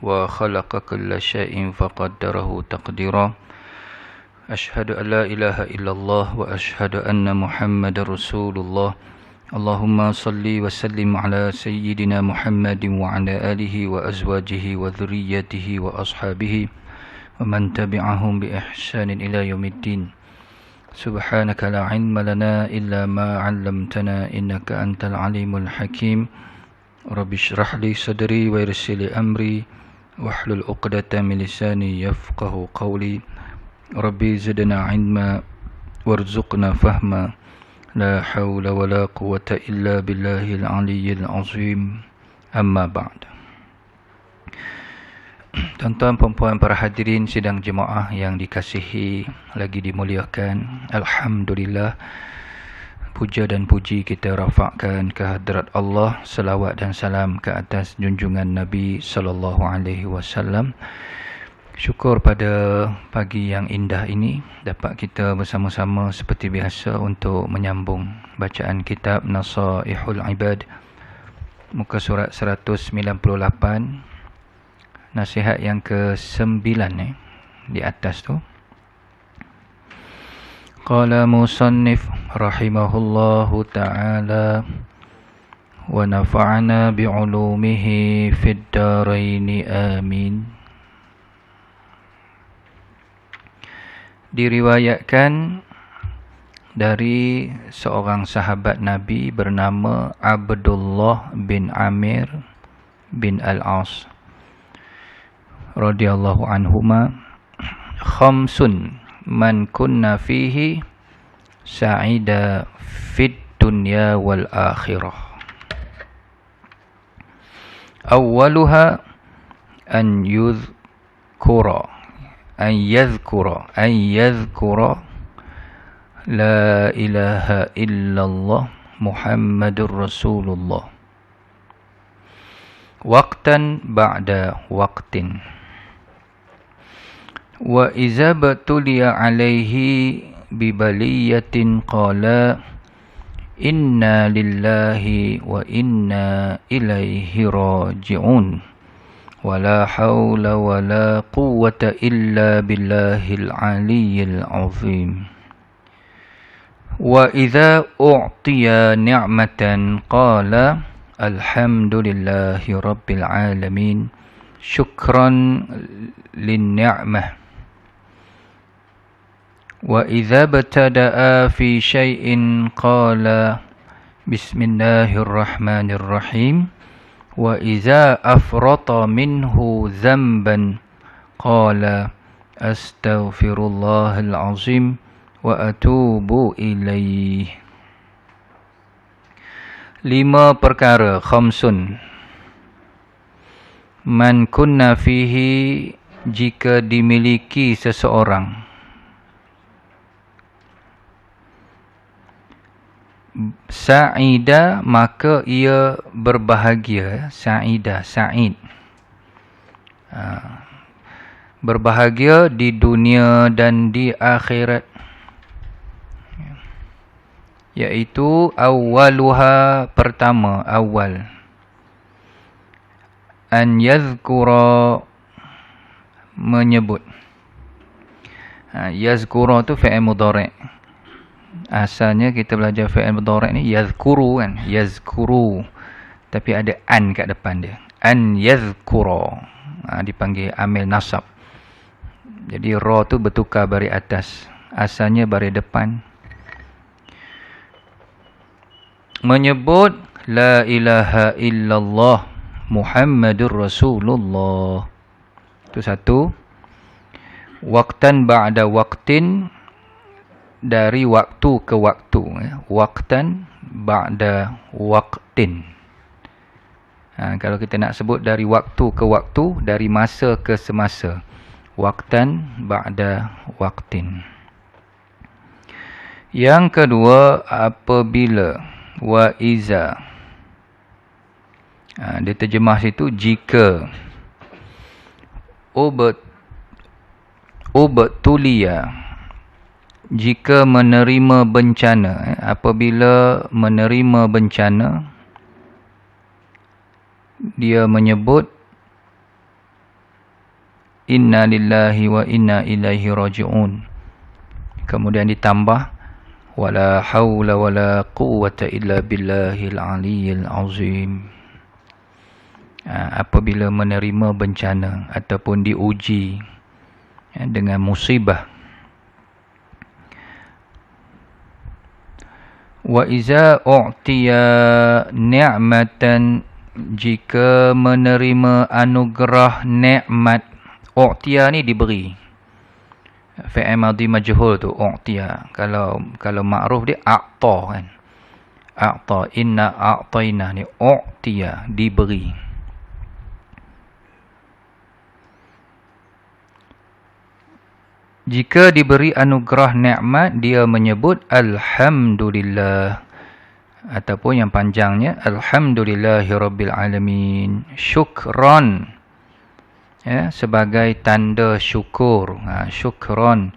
وخلق كل شيء فقدره تقديرا أشهد أن لا إله إلا الله وأشهد أن محمد رسول الله اللهم صل وسلم على سيدنا محمد وعلى آله وأزواجه وذريته وأصحابه ومن تبعهم بإحسان إلى يوم الدين سبحانك لا علم لنا إلا ما علمتنا إنك أنت العليم الحكيم رب اشرح لي صدري ويسر لي أمري واحلل عقدة من لساني يفقه قولي ربي زدنا علما وارزقنا فهما لا حول ولا قوة إلا بالله العلي العظيم أما بعد. Tuan-tuan, puan-puan, para hadirin sidang jemaah yang dikasihi lagi dimuliakan, Alhamdulillah, puja dan puji kita rafakkan ke hadrat Allah, salawat dan salam ke atas junjungan Nabi sallallahu alaihi wasallam. Syukur pada pagi yang indah ini dapat kita bersama-sama seperti biasa untuk menyambung bacaan kitab Nasaihul Ibad, muka surat 198, nasihat yang ke-9 di atas tu. Qala musannif rahimahullahu ta'ala wa nafa'ana bi'ulumihi fid daraini amin. Diriwayatkan dari seorang sahabat Nabi bernama Abdullah bin Amir bin Al-As radhiyallahu anhuma, khamsun man kunna fihi sa'ida fid dunya wal akhirah. Awwaluha an yadhkura la ilaha illallah Muhammadur Rasulullah waqtan ba'da waqtin. Wa iza batuliya alaihi bibaliyatin qala inna lillahi wa inna ilaihi raji'un wa la hawla wa la quwwata illa billahil aliyyil azim. Wa iza u'tiya ni'matan qala alhamdulillahi rabbil alamin syukran lin ni'mah. Wa idza btada'a fi syai'in qala bismillahirrahmanirrahim wa idza afrata minhu dhanban qala astaghfirullahal azim wa atubu ilaih. 5 perkara, khamsun, man kunna fihi, jika dimiliki seseorang, sa'ida, maka ia berbahagia. Sa'ida, sa'id, berbahagia di dunia dan di akhirat, iaitu awwaluha, pertama, awal, an yazkura, menyebut. Yazkura tu fi'il mudhari'. Asalnya kita belajar fi'il mudhari' ni yazkuru kan, yazkuru, tapi ada an kat depan dia. An yazkura, dipanggil amil nasab. Jadi ra tu bertukar baris atas, asalnya baris depan. Menyebut la ilaha illallah Muhammadur Rasulullah, itu satu. Waqtan ba'da waqtin, dari waktu ke waktu. Waqtan ba'da waqtin. Kalau kita nak sebut dari waktu ke waktu, dari masa ke semasa. Waqtan ba'da waqtin. Yang kedua, apabila. Wa iza, dia terjemah situ jika. Ubtuliya, jika menerima bencana. Apabila menerima bencana, dia menyebut inna lillahi wa inna ilaihi raji'un. Kemudian ditambah wala haula wala quwwata illa billahil aliyyil azim. Apabila menerima bencana ataupun diuji dengan musibah. Wa iza u'tiya ni'matan, jika menerima anugerah nikmat. U'tiya ni diberi. Fi'il madhi majhul tu u'tiya. Kalau ma'ruf dia a'ta kan. A'ta, inna a'tayna ni u'tiya, diberi. Jika diberi anugerah nikmat, dia menyebut alhamdulillah, ataupun yang panjangnya alhamdulillahirabbil alamin, syukran, sebagai tanda syukur. Syukran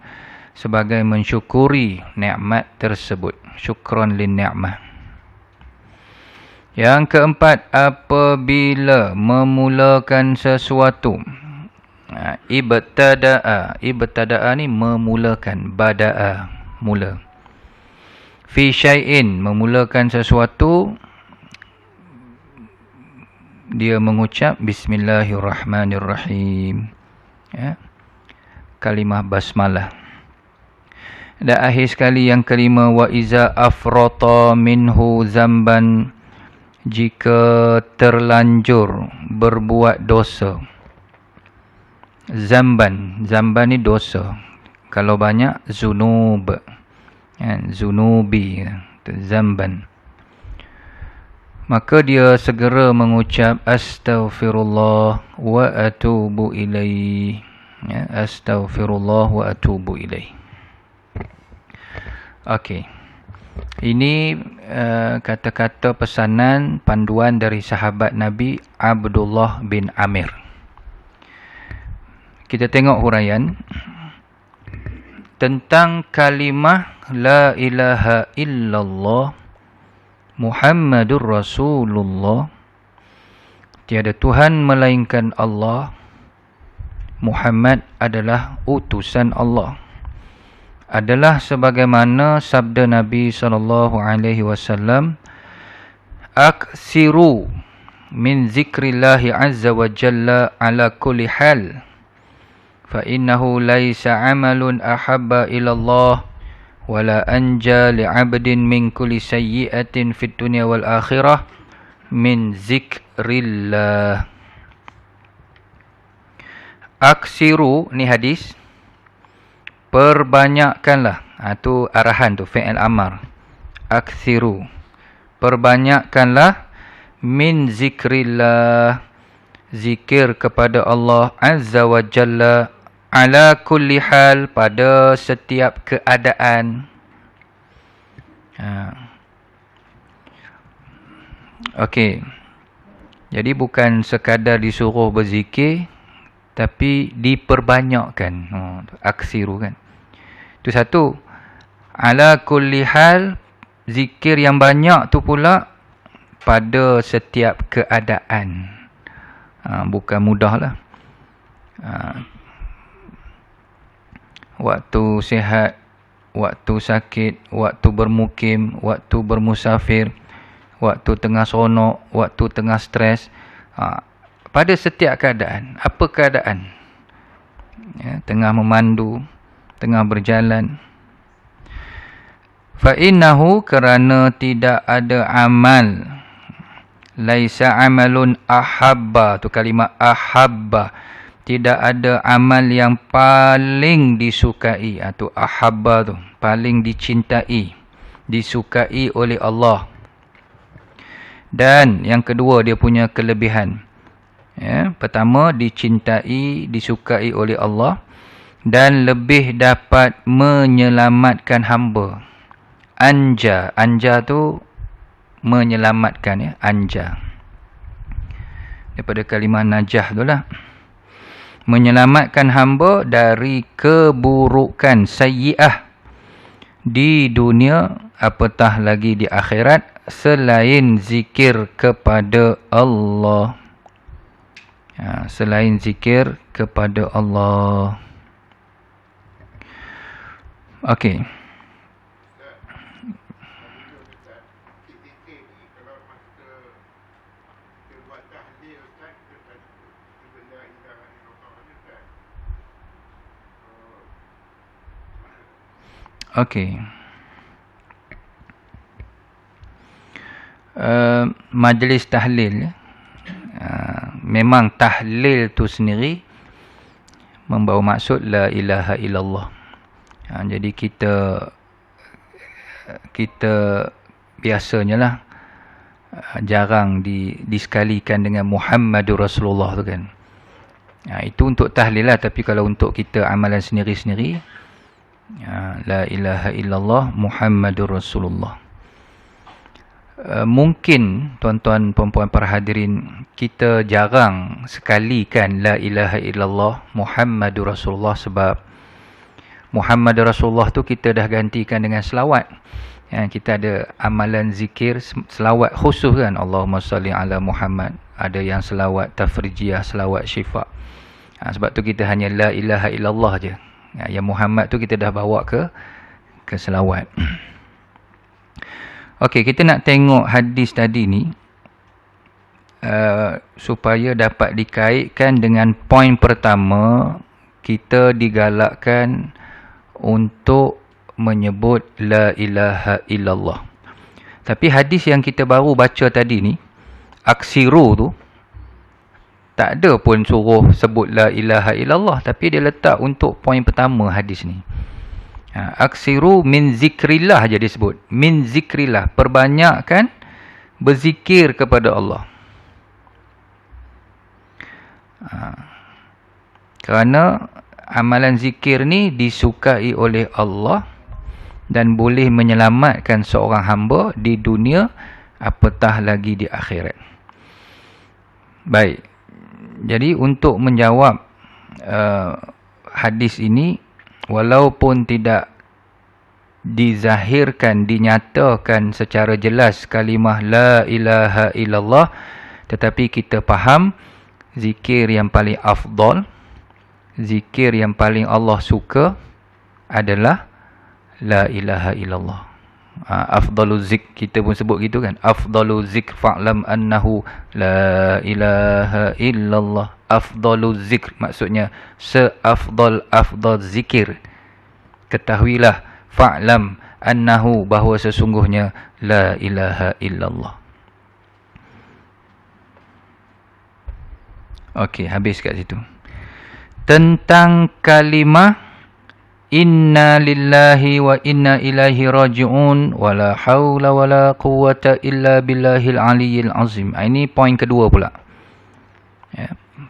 sebagai mensyukuri nikmat tersebut. Syukran lin ni'mah. Yang keempat, apabila memulakan sesuatu. Ibtada'a ni memulakan, bada'a, mula. Fi syai'in, memulakan sesuatu, dia mengucap bismillahirrahmanirrahim, kalimah basmalah. Dan akhir sekali yang kelima, wa iza afrata minhu zamban, jika terlanjur berbuat dosa. Zamban ni dosa. Kalau banyak zunub, zunubi, zamban. Maka dia segera mengucap astaghfirullah wa atubu ilaih. Astaghfirullah wa atubu ilaih. Okey. Ini kata-kata pesanan panduan dari sahabat Nabi Abdullah bin Amir. Kita tengok huraian tentang kalimah la ilaha illallah Muhammadur Rasulullah. Tiada Tuhan melainkan Allah. Muhammad adalah utusan Allah. Adalah sebagaimana sabda Nabi SAW, aksiru min zikrillahi azza wa jalla ala kulli hal. فإنه ليس عمل أحب إلى الله ولا أنجى لعبد من كل سيئة في الدنيا والآخرة من ذكر الله. Aksiru ni hadis. Perbanyakkanlah. Itu arahan tu, fi'il amar. Aksiru. Perbanyakkanlah min zikrillah, zikir kepada Allah Azza wa Jalla, ala kulli hal, pada setiap keadaan. Okey. Jadi bukan sekadar disuruh berzikir, tapi diperbanyakkan. Aksiru kan. Itu satu. Ala kulli hal, zikir yang banyak tu pula pada setiap keadaan. Bukan mudah lah. Waktu sihat, waktu sakit, waktu bermukim, waktu bermusafir, waktu tengah seronok, waktu tengah stres. Pada setiap keadaan. Apa keadaan? Tengah memandu, tengah berjalan. Fa'innahu, kerana tidak ada amal. Laisa amalun ahabba. Tu kalimah ahabba. Tidak ada amal yang paling disukai. Atau ahabba tu, paling dicintai, disukai oleh Allah. Dan yang kedua, dia punya kelebihan. Pertama, dicintai, disukai oleh Allah. Dan lebih dapat menyelamatkan hamba. Anja. Anja tu menyelamatkan, anja. Daripada kalimah najah tu lah. Menyelamatkan hamba dari keburukan sayyi'ah di dunia, apatah lagi di akhirat, selain zikir kepada Allah. selain zikir kepada Allah. Okey. Okey. Majlis tahlil, memang tahlil tu sendiri membawa maksud la ilaha illallah. Jadi kita biasanya lah jarang disekalikan dengan Muhammadur Rasulullah tu kan. Itu untuk tahlil lah, tapi kalau untuk kita amalan sendiri-sendiri, la ilaha illallah Muhammadur Rasulullah. Mungkin tuan-tuan puan-puan para hadirin, kita jarang sekalikan la ilaha illallah Muhammadur Rasulullah, sebab Muhammadur Rasulullah tu kita dah gantikan dengan selawat. Kita ada amalan zikir selawat khusus kan, Allahumma salli ala Muhammad. Ada yang selawat tafrijiyah, selawat syifa. Sebab tu kita hanya la ilaha illallah je. Yang Muhammad tu kita dah bawa ke selawat. Okey, kita nak tengok hadis tadi ni supaya dapat dikaitkan dengan poin pertama. Kita digalakkan untuk menyebut la ilaha illallah. Tapi hadis yang kita baru baca tadi ni, aksiru tu, tak ada pun suruh sebut la ilaha illallah, tapi dia letak untuk poin pertama hadis ni. Aksiru min zikrillah je disebut. Min zikrillah, perbanyakkan berzikir kepada Allah. Kerana amalan zikir ni disukai oleh Allah dan boleh menyelamatkan seorang hamba di dunia, apatah lagi di akhirat. Baik. Jadi untuk menjawab hadis ini, walaupun tidak dizahirkan, dinyatakan secara jelas kalimah la ilaha illallah, tetapi kita faham zikir yang paling afdal, zikir yang paling Allah suka adalah la ilaha illallah. Afdalu zik, kita pun sebut gitu kan. Afdalu zik fa'lam annahu la ilaha illallah. Afdalu zik maksudnya seafdal zikir. Ketahuilah, fa'lam annahu, bahawa sesungguhnya la ilaha illallah. Okey, habis kat situ. Tentang kalimah inna lillahi wa inna ilaihi raji'un wa la hawla wa la quwwata illa billahil aliyyil azim. Ini poin kedua pula.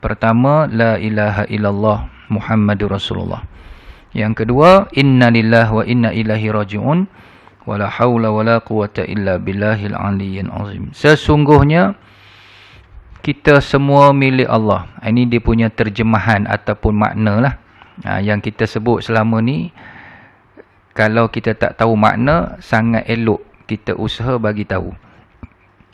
Pertama, la ilaha illallah Muhammadur Rasulullah. Yang kedua, inna lillahi wa inna ilaihi raji'un wa la hawla wa la quwwata illa billahil aliyyil azim. Sesungguhnya kita semua milik Allah. Ini dia punya terjemahan ataupun makna lah. Yang kita sebut selama ni, kalau kita tak tahu makna, sangat elok kita usaha bagi tahu.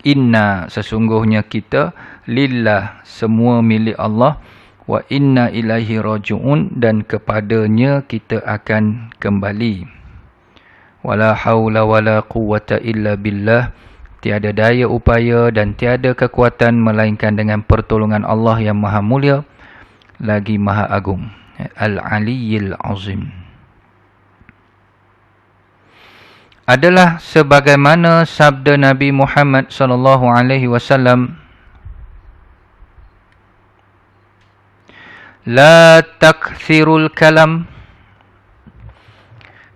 Inna, sesungguhnya kita, lillah, semua milik Allah, wa inna ilaihi raji'un, dan kepadanya kita akan kembali. Wala hawla wala quwwata illa billah, tiada daya upaya dan tiada kekuatan melainkan dengan pertolongan Allah yang maha mulia lagi maha agung. Al-Aliyyil Azim. Adalah sebagaimana sabda Nabi Muhammad sallallahu alaihi wasallam, la takthirul kalam,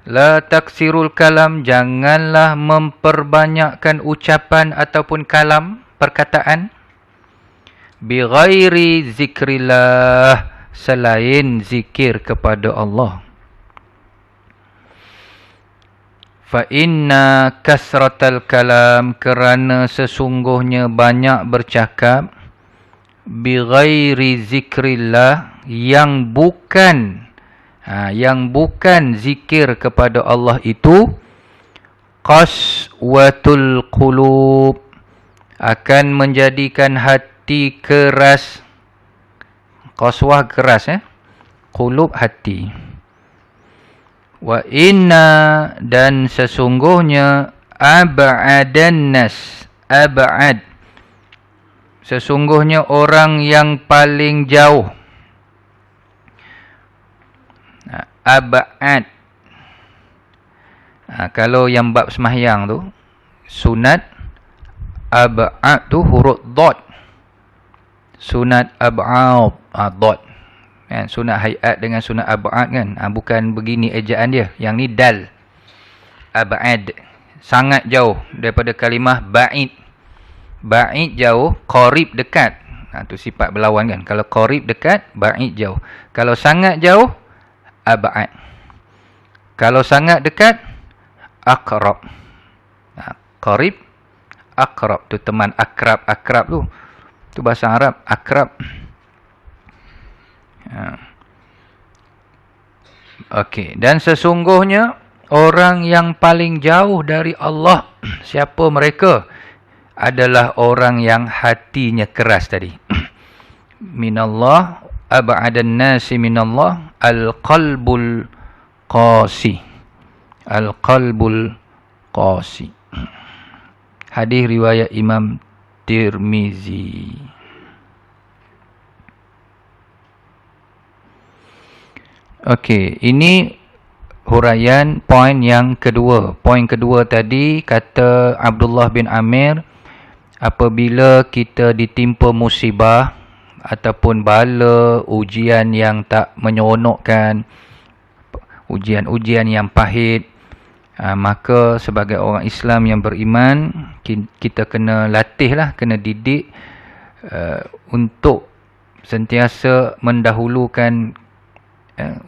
la taksirul kalam, janganlah memperbanyakkan ucapan ataupun kalam, perkataan, bi ghairi zikrillah, selain zikir kepada Allah. Fa inna kasratal kalam, kerana sesungguhnya banyak bercakap, bi ghairi zikrillah, yang bukan zikir kepada Allah itu, qaswatul qulub, akan menjadikan hati keras, Qaswah keras, qulub hati. Wa inna, dan sesungguhnya, ab'adan nas, ab'ad, sesungguhnya orang yang paling jauh. Ab'ad. Kalau yang bab sembahyang tu, sunat ab'ad tu huruf dot. Sunat ab'ad, dot. Sunat hayat dengan sunat ab'ad kan. Bukan begini ejaan dia. Yang ni dal. Ab'ad. Sangat jauh daripada kalimah ba'id. Ba'id jauh, qarib dekat. Tu sifat berlawan kan. Kalau qarib dekat, ba'id jauh. Kalau sangat jauh, ab'ad. Kalau sangat dekat, aqrab. Qarib, aqrab. Tu teman akrab. Akrab tu. Tu bahasa Arab, akrab. Okey, dan sesungguhnya orang yang paling jauh dari Allah, siapa mereka? Adalah orang yang hatinya keras tadi. Minallah, ab'adan nasi minallah, al-qalbul qasi. Al-qalbul qasi. Hadis riwayat Imam Tirmizi. Okey, ini huraian poin yang kedua. Poin kedua tadi kata Abdullah bin Amir, apabila kita ditimpa musibah ataupun bala, ujian yang tak menyeronokkan, ujian-ujian yang pahit, maka sebagai orang Islam yang beriman, kita kena latihlah, kena didik untuk sentiasa mendahulukan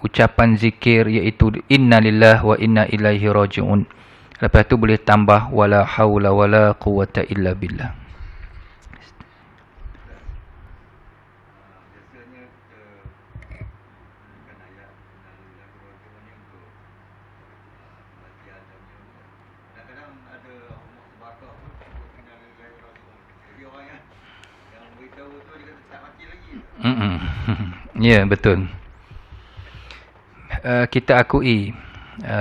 ucapan zikir, iaitu inna lillah wa inna ilaihi raji'un. Lepas tu boleh tambah wala haula wala quwata illa billah. Ya, betul. Kita akui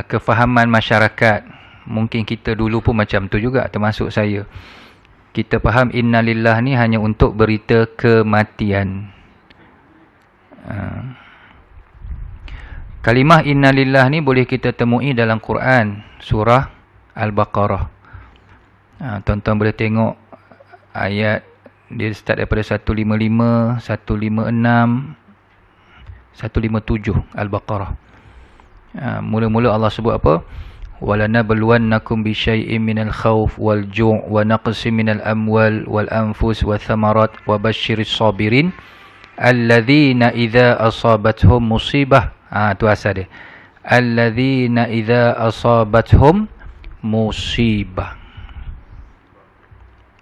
kefahaman masyarakat, mungkin kita dulu pun macam tu juga, termasuk saya. Kita faham innalillah ni hanya untuk berita kematian. Kalimah innalillah ni boleh kita temui dalam Quran, surah Al-Baqarah. Tuan-tuan boleh tengok ayat dia start daripada 155, 156, 157 Al-Baqarah. Mula-mula Allah sebut apa? وَلَنَبْلُوَنَّكُمْ بِشَيْءٍ مِنَ الْخَوْفِ وَالْجُوعِ وَنَقْصٍ مِنَ الْأَمْوَالِ وَالْأَنْفُسِ وَالثَّمَرَاتِ وَبَشِّرِ الصَّابِرِينَ الَّذِينَ إِذَا أَصَابَتْهُمْ مُصِيبَةٌ. Tu asal dia. الَّذِينَ إِذَا أَصَابَتْهُمْ مُصِيبَةٌ.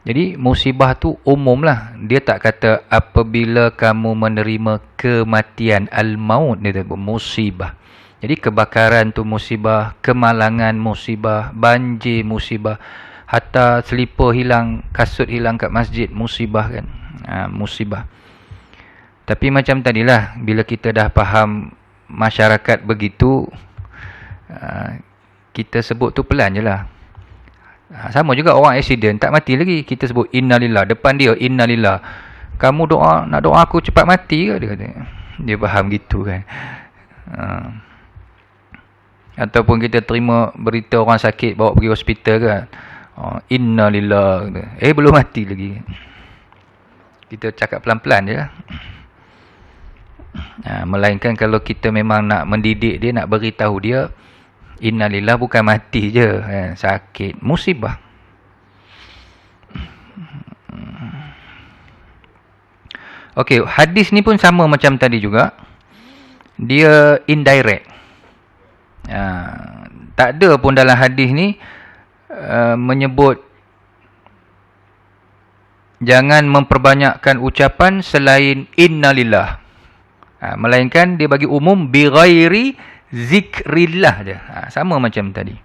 Jadi musibah tu umum lah. Dia tak kata apabila kamu menerima kematian, al-maut, dia kata musibah. Jadi kebakaran tu musibah, kemalangan musibah, banjir musibah, hatta selipar hilang, kasut hilang kat masjid, musibah kan. Musibah. Tapi macam tadilah, bila kita dah faham masyarakat begitu, kita sebut tu pelan je lah. Sama juga orang accident, tak mati lagi, kita sebut innalillah, depan dia innalillah. Kamu doa, nak doa aku cepat mati ke? Dia kata. Dia faham gitu kan. Ataupun kita terima berita orang sakit bawa pergi hospital kan. Innalillah. Belum mati lagi. Kita cakap pelan-pelan je lah. Melainkan kalau kita memang nak mendidik dia, nak beritahu dia, innalillah bukan mati je, sakit, musibah. Okey, hadis ni pun sama macam tadi juga. Dia indirect. Tak ada pun dalam hadis ni menyebut jangan memperbanyakkan ucapan selain innalillah. Melainkan dia bagi umum bi ghairi zikrillah je. Sama macam tadi.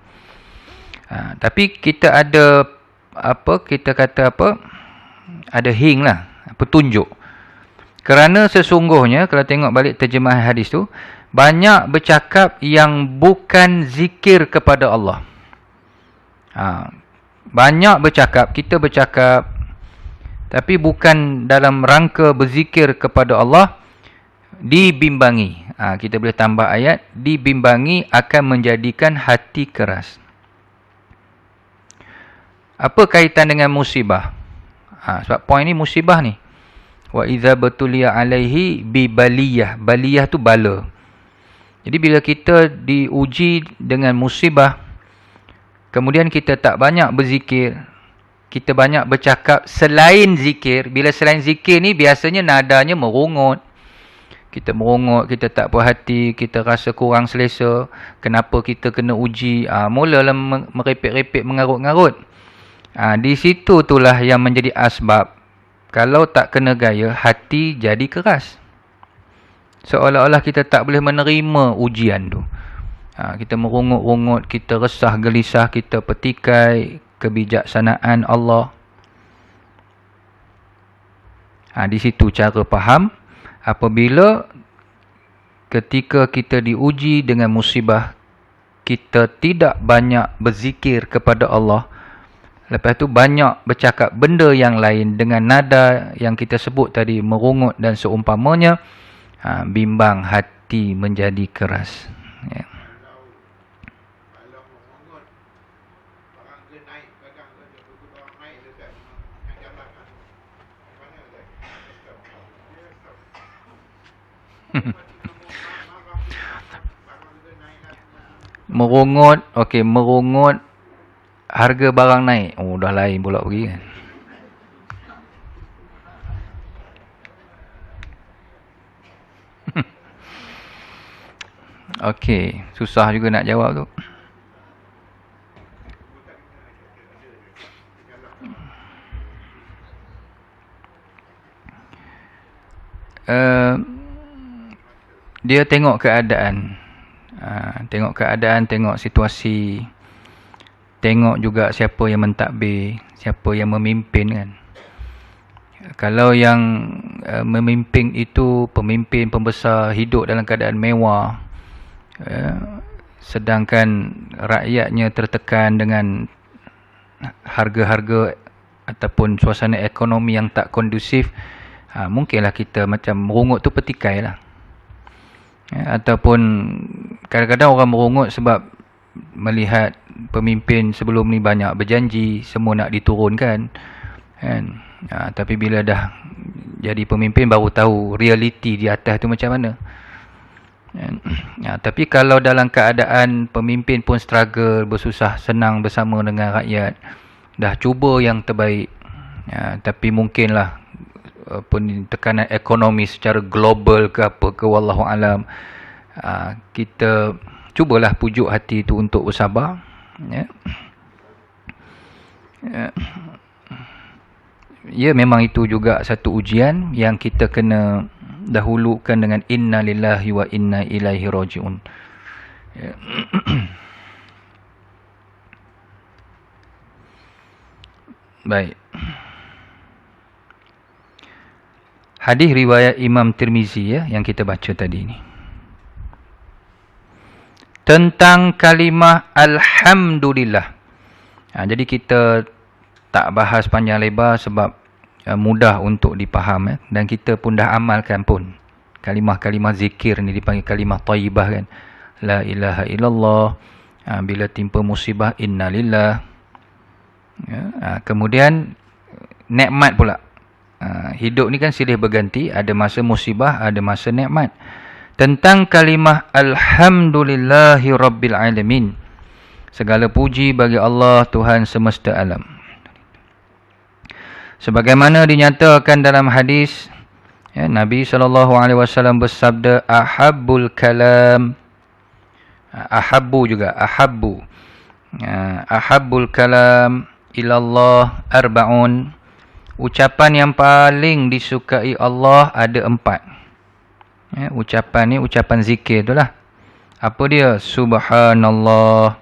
Tapi kita ada apa, kita kata apa, ada hing lah, petunjuk. Kerana sesungguhnya, kalau tengok balik terjemahan hadis tu, banyak bercakap yang bukan zikir kepada Allah. Banyak bercakap, kita bercakap, tapi bukan dalam rangka berzikir kepada Allah, dibimbangi. Kita boleh tambah ayat, dibimbangi akan menjadikan hati keras. Apa kaitan dengan musibah? Sebab poin ni musibah ni. Wa idza batuliya alaihi bi baliyah. Baliyah tu bala. Jadi bila kita diuji dengan musibah, kemudian kita tak banyak berzikir, kita banyak bercakap selain zikir. Bila selain zikir ni biasanya nadanya merungut. Kita merungut, kita tak puas hati, kita rasa kurang selesa. Kenapa kita kena uji? Mulalah merepek-repek, mengarut-ngarut. Di situ itulah yang menjadi asbab. Kalau tak kena gaya, hati jadi keras. Seolah-olah kita tak boleh menerima ujian tu. Kita merungut-rungut, kita resah gelisah, kita petikai kebijaksanaan Allah. Di situ cara faham. Apabila ketika kita diuji dengan musibah, kita tidak banyak berzikir kepada Allah. Lepas tu banyak bercakap benda yang lain dengan nada yang kita sebut tadi, merungut dan seumpamanya, bimbang hati menjadi keras. Ya. Merungut, okey, merungut harga barang naik. Oh, dah lain pula pergi kan. Okey, susah juga nak jawab tu. Dia tengok keadaan. Tengok keadaan, tengok situasi. Tengok juga siapa yang mentadbir, siapa yang memimpin kan. Kalau yang memimpin itu pemimpin pembesar hidup dalam keadaan mewah, sedangkan rakyatnya tertekan dengan harga-harga ataupun suasana ekonomi yang tak kondusif, mungkinlah kita macam merungut tu petikai lah. Ataupun kadang-kadang orang merungut sebab melihat pemimpin sebelum ni banyak berjanji, semua nak diturunkan kan. Tapi bila dah jadi pemimpin baru tahu realiti di atas tu macam mana. Tapi kalau dalam keadaan pemimpin pun struggle, bersusah senang bersama dengan rakyat, dah cuba yang terbaik, tapi mungkinlah tekanan ekonomi secara global ke apa ke, wallahu alam, kita cubalah pujuk hati itu untuk bersabar. Ya, memang itu juga satu ujian yang kita kena dahulukan dengan inna lillahi wa inna ilaihi raji'un. Baik. Hadis riwayat Imam Tirmizi yang kita baca tadi ni. Tentang kalimah alhamdulillah. Jadi kita tak bahas panjang lebar sebab mudah untuk dipaham dan kita pun dah amalkan pun. Kalimah-kalimah zikir ni dipanggil kalimah thayyibah kan. La ilaha illallah. Bila timpa musibah, innalillah. Kemudian nikmat pula. Hidup ni kan silih berganti, ada masa musibah, ada masa nikmat. Tentang kalimah alhamdulillahi rabbil alamin. Segala puji bagi Allah, Tuhan semesta alam. Sebagaimana dinyatakan dalam hadis, Nabi SAW bersabda, ahabbul kalam, ahabbu juga, ahabbu, ahabbul kalam ilallah arba'un. Ucapan yang paling disukai Allah ada 4. Ucapan ni ucapan zikir tu lah. Apa dia? Subhanallah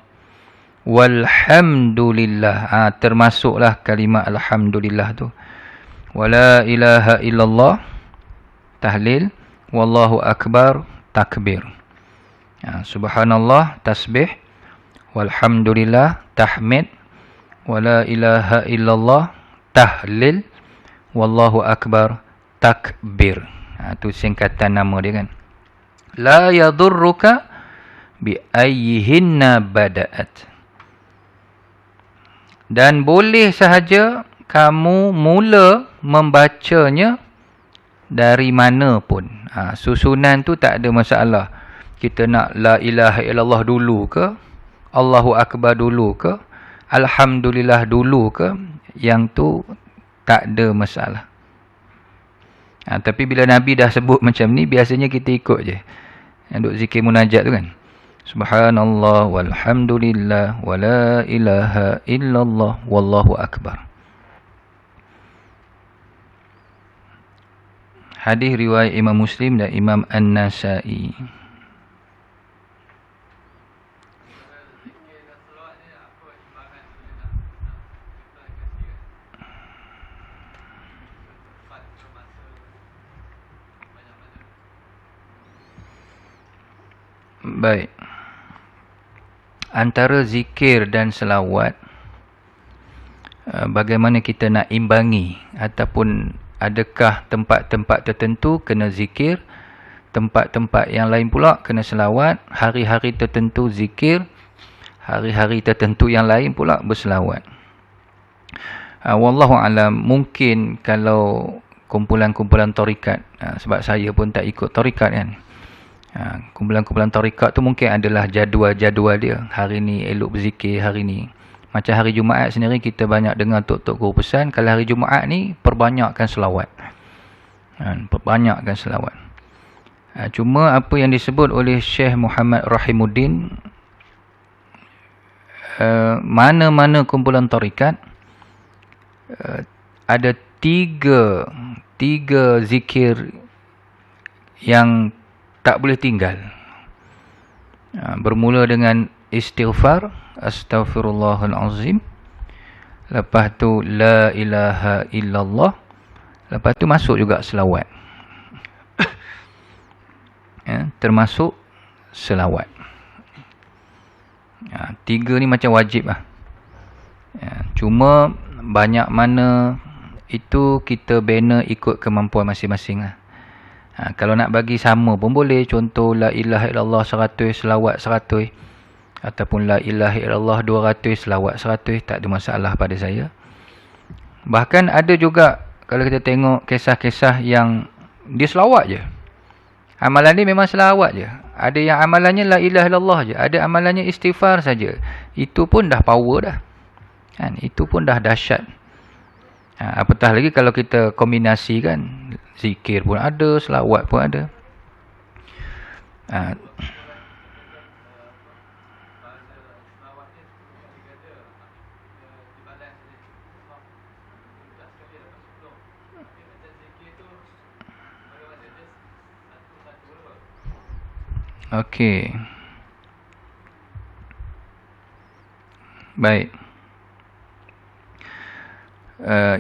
walhamdulillah. Termasuklah kalimah alhamdulillah tu. Wala ilaha illallah. tahlil, wallahu akbar takbir. Subhanallah tasbih, walhamdulillah tahmid, wala ilaha illallah tahlil, wallahu akbar takbir. Itu singkatan nama dia kan. La yadurruka bi ayyihinna bada'at. Dan boleh sahaja kamu mula membacanya dari mana pun. Susunan tu tak ada masalah. Kita nak la ilaha illallah dulu ke, Allahu akbar dulu ke, alhamdulillah dulu ke, yang tu tak ada masalah. Tapi bila Nabi dah sebut macam ni, biasanya kita ikut je. Duk zikir munajat tu kan. Subhanallah walhamdulillah wala ilaha illallah wallahu akbar. Hadis riwayat Imam Muslim dan Imam An-Nasai. Baik. Antara zikir dan selawat, bagaimana kita nak imbangi, ataupun adakah tempat-tempat tertentu kena zikir, tempat-tempat yang lain pula kena selawat, hari-hari tertentu zikir, hari-hari tertentu yang lain pula berselawat. Wallahu alam, mungkin kalau kumpulan-kumpulan tarikat, sebab saya pun tak ikut tarikat kan. Kumpulan-kumpulan tarikat tu mungkin adalah jadual-jadual dia. Hari ni elok berzikir, hari ni. Macam hari Jumaat sendiri kita banyak dengar tok-tok guru pesan, kalau hari Jumaat ni perbanyakkan selawat. Perbanyakkan selawat. Cuma apa yang disebut oleh Syekh Muhammad Rahimuddin, mana-mana kumpulan tarikat ada tiga zikir yang tak boleh tinggal. Bermula dengan istighfar, astaghfirullahalazim. Lepas tu la ilaha illallah. Lepas tu masuk juga selawat. Termasuk selawat. Tiga ni macam wajib lah. Cuma banyak mana itu kita bina ikut kemampuan masing-masing lah. Kalau nak bagi sama pun boleh. Contoh la ilaha illallah 100, selawat 100. Ataupun la ilaha illallah 200, selawat 100. Tak ada masalah pada saya. Bahkan ada juga, kalau kita tengok kisah-kisah yang dia selawat je. Amalan dia memang selawat je. Ada yang amalannya la ilaha illallah je. Ada amalannya istighfar saja. Itu pun dah power dah. Itu pun dah dahsyat. Apatah lagi kalau kita kombinasikan, zikir pun ada, selawat pun ada. Okey. Baik.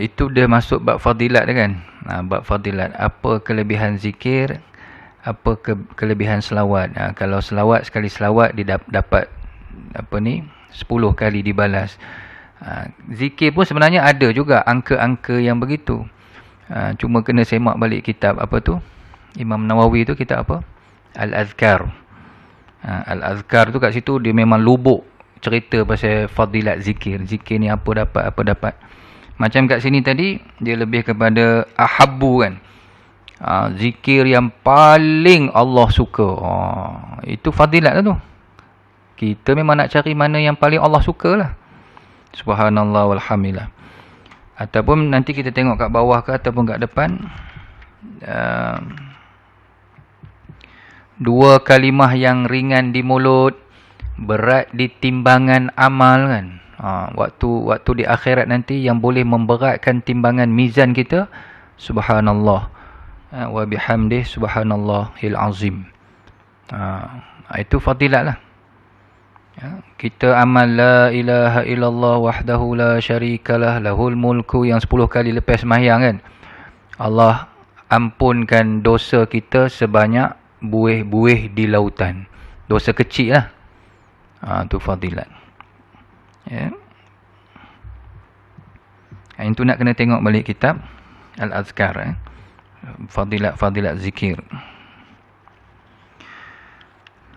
Itu dia masuk bab fadilat kan. Bab fadilat, apa kelebihan zikir, apa kelebihan selawat. Kalau selawat, sekali selawat dia dapat 10 kali dibalas. Zikir pun sebenarnya ada juga angka-angka yang begitu. Cuma kena semak balik kitab apa tu, Imam Nawawi tu, kitab apa, Al-Azkar. Al-Azkar tu kat situ dia memang lubuk cerita pasal fadilat zikir. Zikir ni apa dapat. Macam kat sini tadi, dia lebih kepada ahabbu kan. Zikir yang paling Allah suka. Itu fadilat lah tu. Kita memang nak cari mana yang paling Allah suka lah. Subhanallah walhamdulillah. Ataupun nanti kita tengok kat bawah ke ataupun kat depan. Dua kalimah yang ringan di mulut, berat di timbangan amal kan. Waktu di akhirat nanti yang boleh memberatkan timbangan mizan kita, subhanallah wa bihamdih subhanallahil azim. Itu fadilat lah. Kita amal la ilaha illallah wahdahu la syarikalah lahul mulku yang 10 kali lepas sembahyang kan. Allah ampunkan dosa kita sebanyak buih-buih di lautan. Dosa kecil lah. Tu fadilat. Ya. Yang tu nak kena tengok balik kitab Al-Azkar. Fadilat zikir.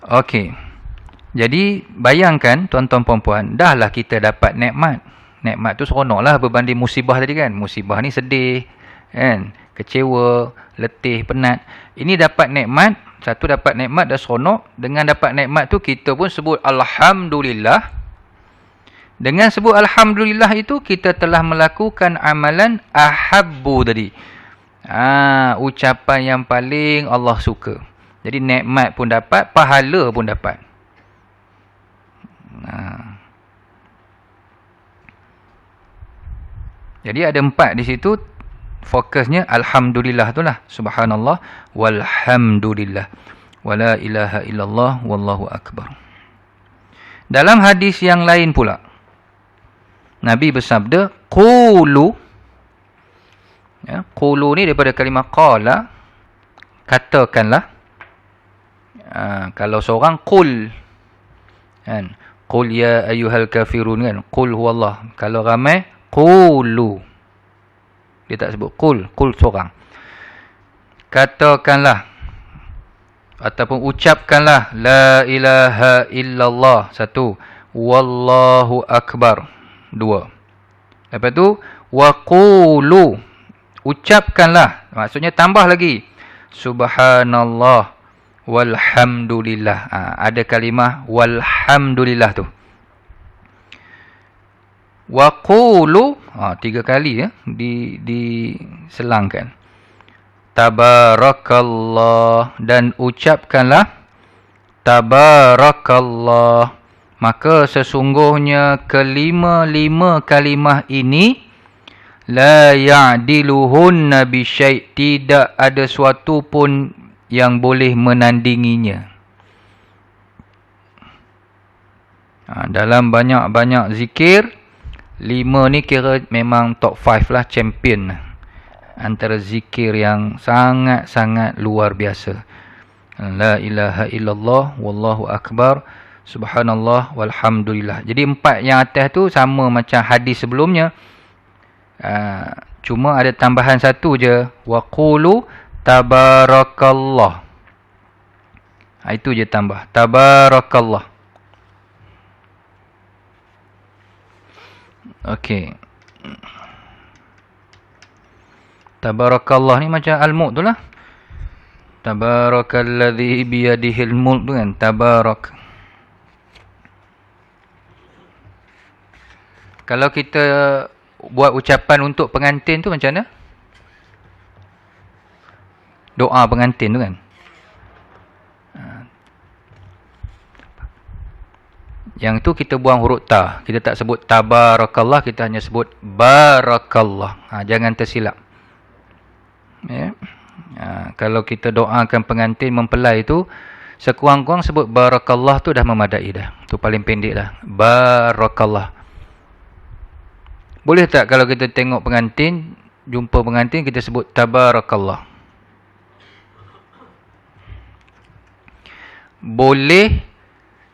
Okey. Jadi bayangkan tuan-tuan puan-puan, dahlah kita dapat nikmat. Nikmat tu seronoklah berbanding musibah tadi kan. Musibah ni sedih, kan? Kecewa, letih, penat. Ini dapat nikmat, satu dapat nikmat dah seronok. Dengan dapat nikmat tu kita pun sebut alhamdulillah. Dengan sebut alhamdulillah itu kita telah melakukan amalan ahabbu tadi. Ucapan yang paling Allah suka. Jadi nikmat pun dapat, pahala pun dapat. Jadi ada 4 di situ. Fokusnya alhamdulillah itulah. Subhanallah walhamdulillah. Wala ilaha illallah wallahu akbar. Dalam hadis yang lain pula, Nabi bersabda, qulu. Ya, qulu ni daripada kalimah qala, katakanlah. Kalau seorang qul, kan, qul ya ayyuhal kafirun, kan, qul huwallah. Kalau ramai qulu, dia tak sebut qul seorang. Katakanlah ataupun ucapkanlah la ilaha illallah, 1, wallahu akbar, 2. Lepas tu wa qulu, ucapkanlah, maksudnya tambah lagi, subhanallah walhamdulillah. Ada kalimah walhamdulillah tu. Wa qulu 3 kali ya, diselangkan. Tabarakallah, dan ucapkanlah tabarakallah. Maka sesungguhnya kelima-lima kalimah ini la ya'diluhunna bi syai', tidak ada suatu pun yang boleh menandinginya. Dalam banyak-banyak zikir, 5 ni kira memang top 5 lah, champion lah. Antara zikir yang sangat-sangat luar biasa. La ilaha illallah wallahu akbar, subhanallah walhamdulillah. Jadi 4 yang atas tu sama macam hadis sebelumnya. Cuma ada tambahan 1 je, wa qulu tabarakallah. Itu je tambah, tabarakallah. Okey. Tabarakallah ni macam al-mulk tu lah. Tabarakalladzi biyadihil mulk tu kan, tabarak. Kalau kita buat ucapan untuk pengantin tu macam mana? Doa pengantin tu kan. Yang tu kita buang huruf ta. Kita tak sebut tabarakallah, kita hanya sebut barakallah. Jangan tersilap. Ya. Kalau kita doakan pengantin mempelai tu, sekurang-kurang sebut barakallah tu dah memadai dah. Tu paling pendek dah. Barakallah. Boleh tak kalau kita tengok pengantin, jumpa pengantin, kita sebut tabarakallah? Boleh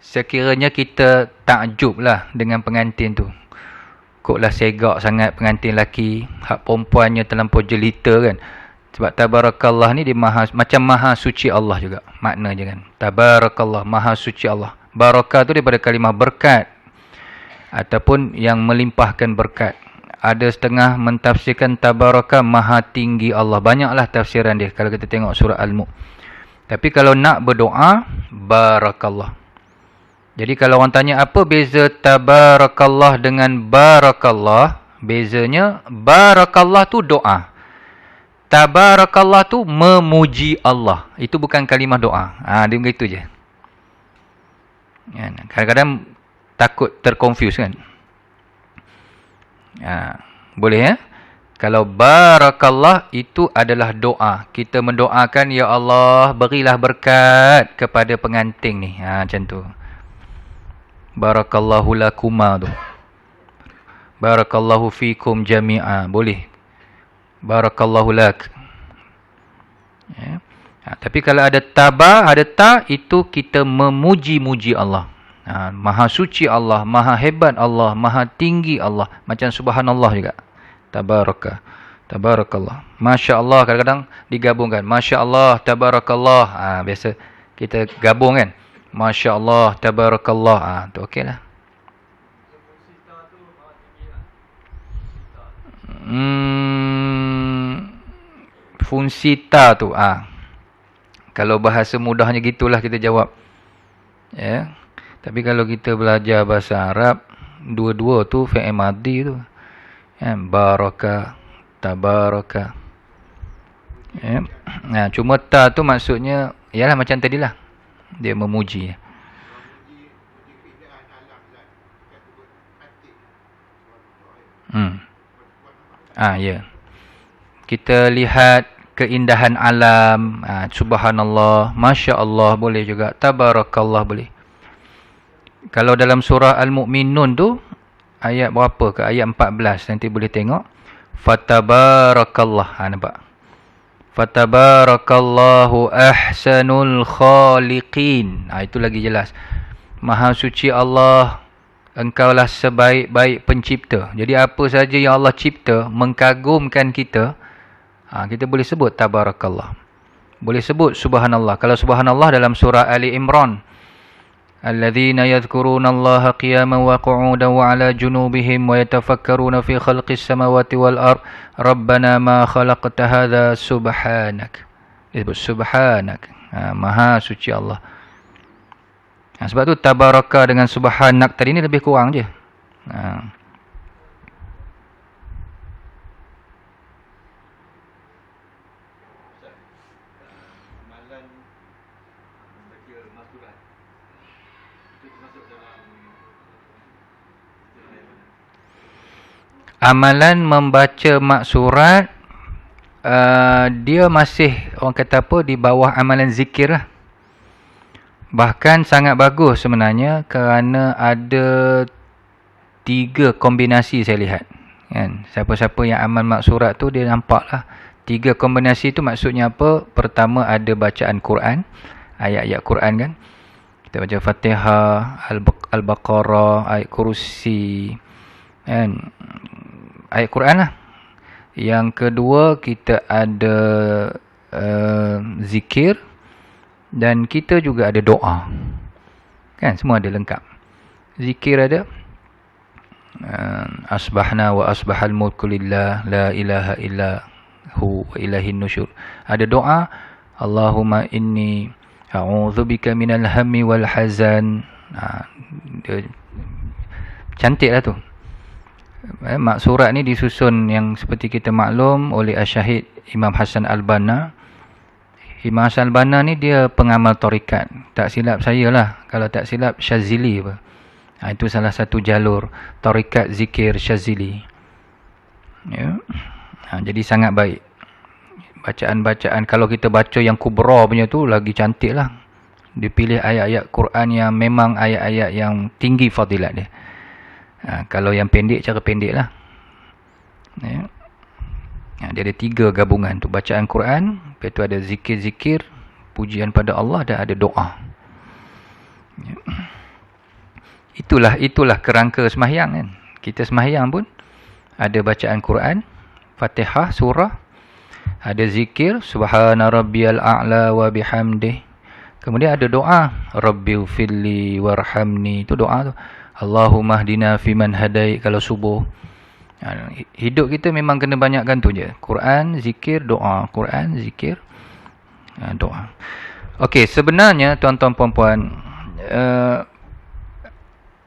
sekiranya kita takjub lah dengan pengantin tu. Koklah segak sangat pengantin lelaki, hak perempuannya terlampau jelita kan. Sebab tabarakallah ni dia macam maha suci Allah juga. Makna je kan. Tabarakallah, maha suci Allah. Barakah tu daripada kalimah berkat. Ataupun yang melimpahkan berkat. Ada setengah mentafsirkan tabarakah maha tinggi Allah. Banyaklah tafsiran dia kalau kita tengok surah Al-Mulk. Tapi kalau nak berdoa, barakallah. Jadi kalau orang tanya apa beza tabarakallah dengan barakallah, bezanya barakallah tu doa. Tabarakallah tu memuji Allah. Itu bukan kalimah doa. Dia begitu je. Kadang-kadang takut terkonfuse kan. Boleh ya? Kalau barakallah itu adalah doa. Kita mendoakan, ya Allah berilah berkat kepada pengantin ni. Macam tu. Barakallahu lakuma tu. Barakallahu fikum jami'a. Boleh. Barakallahu lak. Ya. Tapi kalau ada taba, ada ta, itu kita memuji-muji Allah. Maha suci Allah, maha hebat Allah, maha tinggi Allah. Macam subhanallah juga. Tabaraka. Tabarakallah. Masya Allah kadang-kadang digabungkan. Masya Allah, tabarakallah. Biasa kita gabung kan. Masya Allah, tabarakallah. Tu okey lah. Fungsi ta tu. Kalau bahasa mudahnya gitulah kita jawab. Ya. Tapi kalau kita belajar bahasa Arab, dua-dua tu fi'il madhi tu. Ya, baraka, tabaraka. Ya. Cuma ta tu maksudnya ialah macam tadilah. Dia memuji. Ya. Kita lihat keindahan alam, subhanallah, masya Allah boleh juga, tabarakallah boleh. Kalau dalam surah Al-Mu'minun tu ayat berapa ke? Ayat 14 nanti boleh tengok. Fatabarakallah, nampak? Fatabarakallahu ahsanul khaliqin. Itu lagi jelas. Maha suci Allah, engkaulah sebaik-baik pencipta. Jadi apa saja yang Allah cipta mengagumkan kita, kita boleh sebut tabarakallah. Boleh sebut subhanallah. Kalau subhanallah dalam surah Ali Imran, alladzina yadhkurunallaha qiyaman wa qu'udan wa 'ala junubihim wa yatafakkaruna fi khalqis samawati wal ard rabbana ma khalaqta hadza subhanak. Disebut subhanak. Maha suci Allah. Sebab tu tabaraka dengan subhanak tadi ni lebih kurang je. Amalan membaca maksurat, dia masih orang kata apa, di bawah amalan zikir lah. Bahkan sangat bagus sebenarnya kerana ada 3 kombinasi saya lihat. Kan? Siapa-siapa yang amal maksurat tu dia nampak lah. 3 kombinasi tu maksudnya apa? Pertama ada bacaan Quran, ayat-ayat Quran kan. Kita baca Fatihah, Al-Baqarah, ayat Kursi, kan? Ayat Quran lah. Yang kedua kita ada zikir. Dan kita juga ada doa. Kan semua ada lengkap. Zikir ada. Asbahna wa asbahal mulku lillah la ilaha illa hu wa ilahin nusyur. Ada doa. Allahumma inni a'udzubika minal hammi wal hazan. Cantik lah tu. Maksurat ni disusun yang seperti kita maklum oleh Asyahid Imam Hasan Al-Banna. Imam Hasan Al-Banna ni dia pengamal tarikat. Tak silap saya lah. Kalau tak silap Syazili apa. Itu salah satu jalur tarikat zikir Syazili. Ya. Jadi sangat baik. Bacaan-bacaan. Kalau kita baca yang kubra punya tu lagi cantik lah. Dipilih ayat-ayat Quran yang memang ayat-ayat yang tinggi fadilat dia. Kalau yang pendek, cara pendek lah. Ya. Dia ada 3 gabungan tu. Bacaan Quran, lepas tu ada zikir-zikir, pujian pada Allah, dan ada doa. Ya. Itulah kerangka sembahyang kan. Kita sembahyang pun ada bacaan Quran, Fatihah, surah, ada zikir, subhana rabbiyal a'la wa bihamdih. Kemudian ada doa, rabbighfirli warhamni. Itu doa tu. Allahumma hdina fiman hadai kalau subuh. Hidup kita memang kena banyakkan tu je. Quran, zikir, doa. Quran, zikir, doa. Okey, sebenarnya tuan-tuan puan-puan,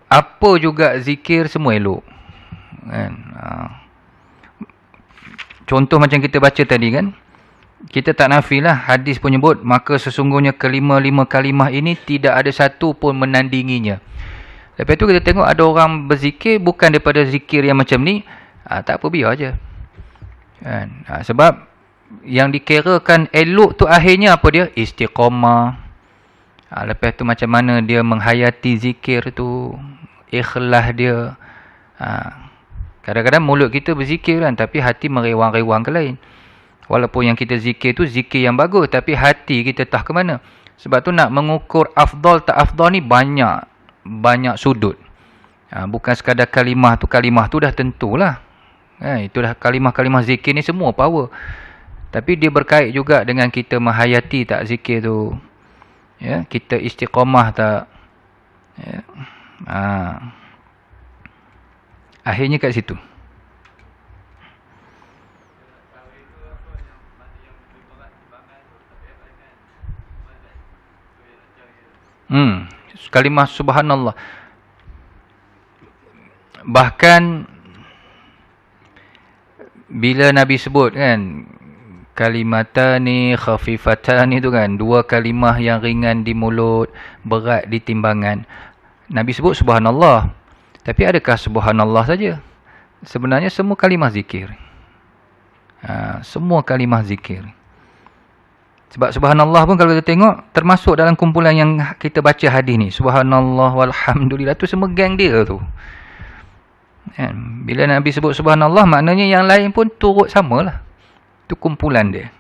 apa juga zikir semua elok. Kan? Contoh macam kita baca tadi kan. Kita tak nafilah, hadis pun nyebut, maka sesungguhnya kelima-lima kalimah ini tidak ada satu pun menandinginya. Lepas tu kita tengok ada orang berzikir bukan daripada zikir yang macam ni. Tak apa, biar je. Kan? Sebab yang dikirakan elok tu akhirnya apa dia? Istiqamah. Lepas tu macam mana dia menghayati zikir tu. Ikhlas dia. Kadang-kadang mulut kita berzikir kan, tapi hati merewang-rewang ke lain. Walaupun yang kita zikir tu zikir yang bagus, tapi hati kita tak ke mana. Sebab tu nak mengukur afdal tak afdal ni banyak sudut. Bukan sekadar kalimah tu dah tentulah. Itu dah kalimah-kalimah zikir ni semua power. Tapi dia berkait juga dengan kita menghayati tak zikir tu. Ya, kita istiqamah tak. Ya. Akhirnya kat situ. Kalimah subhanallah. Bahkan bila Nabi sebut kan, kalimatani khafifatani tu kan, dua kalimah yang ringan di mulut, berat di timbangan. Nabi sebut subhanallah. Tapi adakah subhanallah saja? Sebenarnya semua kalimah zikir. Semua kalimah zikir. Sebab subhanallah pun kalau kita tengok, termasuk dalam kumpulan yang kita baca hadis ni. Subhanallah walhamdulillah tu semua geng dia tu. Bila Nabi sebut subhanallah, maknanya yang lain pun turut samalah. Itu kumpulan dia.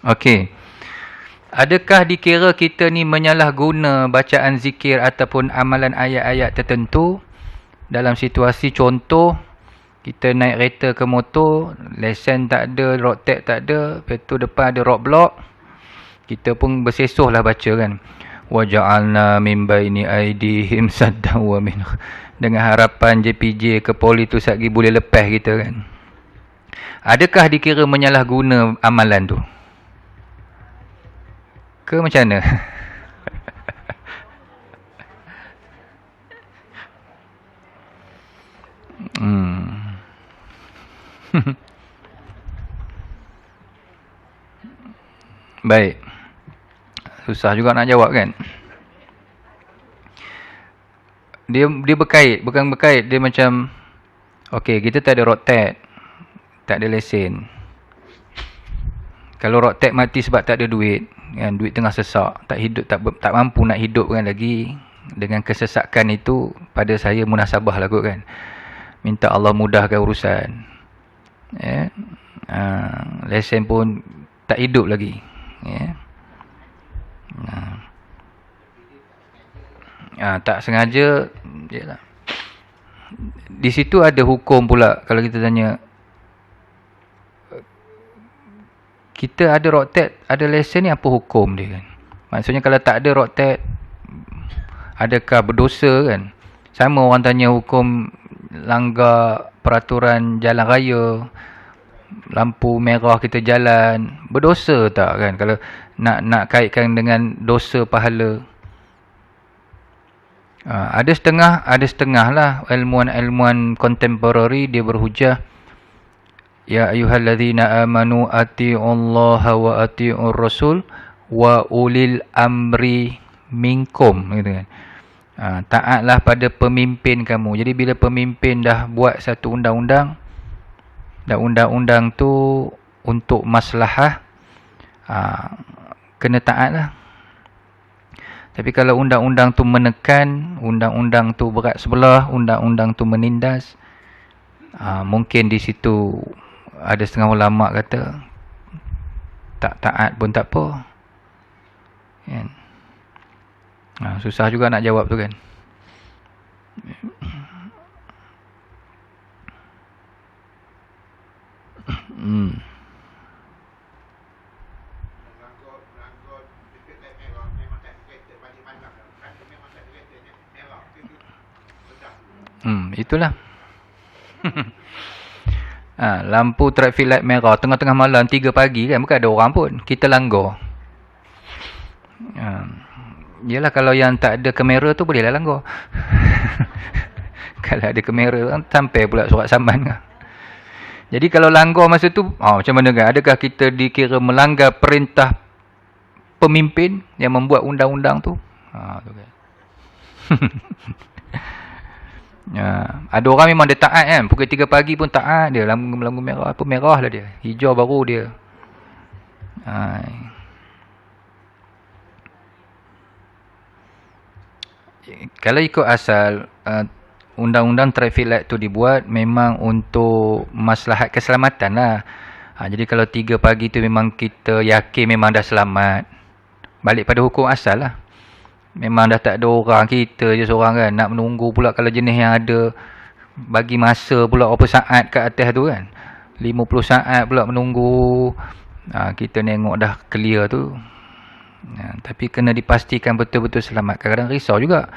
Okey. Adakah dikira kita ni menyalahguna bacaan zikir ataupun amalan ayat-ayat tertentu dalam situasi contoh kita naik kereta ke motor, lesen tak ada, road tag tak ada, lepas tu depan ada roadblock, kita pun bersesuhlah baca kan. Wa ja'alna min baini aidihim saddan wa min, dengan harapan JPJ ke poli tu satgi boleh lepas kita kan. Adakah dikira menyalahguna amalan tu? Ke macam mana? Baik. Susah juga nak jawab kan? Dia berkait, bukan berkait, dia macam okey, kita tak ada road tag, tak ada lesen. Kalau road tag mati sebab tak ada duit, kan, duit tengah sesak, tak mampu nak hidup kan lagi, dengan kesesakan itu pada saya munasabah lah kot kan. Minta Allah mudahkan urusan. Ya. Lesen pun tak hidup lagi. Ya. Tak sengaja. Yalah. Di situ ada hukum pula. Kalau kita tanya, kita ada road tag, ada lesen ni, apa hukum dia kan? Maksudnya kalau tak ada road tag, adakah berdosa kan? Sama orang tanya hukum langgar peraturan jalan raya, lampu merah kita jalan, berdosa tak kan? Kalau nak kaitkan dengan dosa pahala. Ada setengah lah ilmuan contemporary dia berhujah, ya ayyuhallazina amanu atiullaha wa atiur rasul wa ulil amri minkum, gitu kan. Taatlah pada pemimpin kamu. Jadi bila pemimpin dah buat satu undang-undang, dan undang-undang tu untuk maslahah, kena taatlah. Tapi kalau undang-undang tu menekan, undang-undang tu berat sebelah, undang-undang tu menindas, mungkin di situ ada setengah ulama kata tak taat pun tak apa. Kan? Susah juga nak jawab tu kan. Itulah. Lampu traffic light merah tengah-tengah malam 3 pagi kan, bukan ada orang pun, kita langgar. Yalah, kalau yang tak ada kamera tu bolehlah langgar. Kalau ada kamera sampai pula surat saman kan. Jadi kalau langgar masa tu, macam mana kan? Adakah kita dikira melanggar perintah pemimpin yang membuat undang-undang tu? Tu kan. Ada orang memang dia taat kan, pukul 3 pagi pun taat dia, lampu merah, apa merah lah dia, hijau baru dia. Kalau ikut asal, undang-undang traffic light tu dibuat memang untuk maslahat keselamatan lah. Jadi kalau 3 pagi tu memang kita yakin memang dah selamat, balik pada hukum asal lah. Memang dah tak ada orang, kita je seorang kan. Nak menunggu pula kalau jenis yang ada, bagi masa pula berapa saat kat atas tu kan. 50 saat pula menunggu. Kita tengok dah clear tu. Tapi kena dipastikan betul-betul selamat. Kadang-kadang risau juga.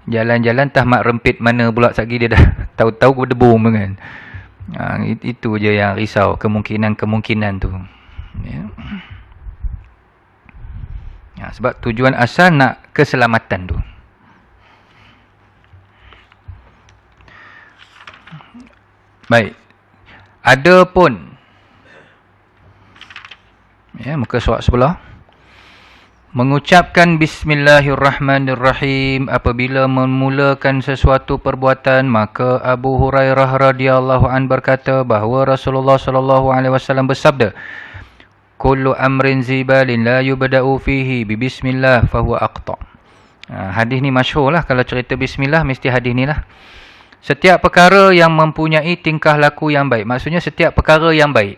Jalan-jalan entah mak rempit mana pula satgi dia dah tahu-tahu berdebu kan. Itu je yang risau, kemungkinan-kemungkinan tu. Sebab tujuan asal nak keselamatan tu. Baik. Ada pun muka surat sebelah, mengucapkan Bismillahirrahmanirrahim apabila memulakan sesuatu perbuatan. Maka Abu Hurairah radhiyallahu an berkata bahawa Rasulullah sallallahu alaihi wasallam bersabda, kullu amrin zibalin la yubda'u fihi bi bismillah fahuwa aqta. Hadis ni masyhur lah, kalau cerita bismillah mesti hadis ni lah. Setiap perkara yang mempunyai tingkah laku yang baik, maksudnya setiap perkara yang baik.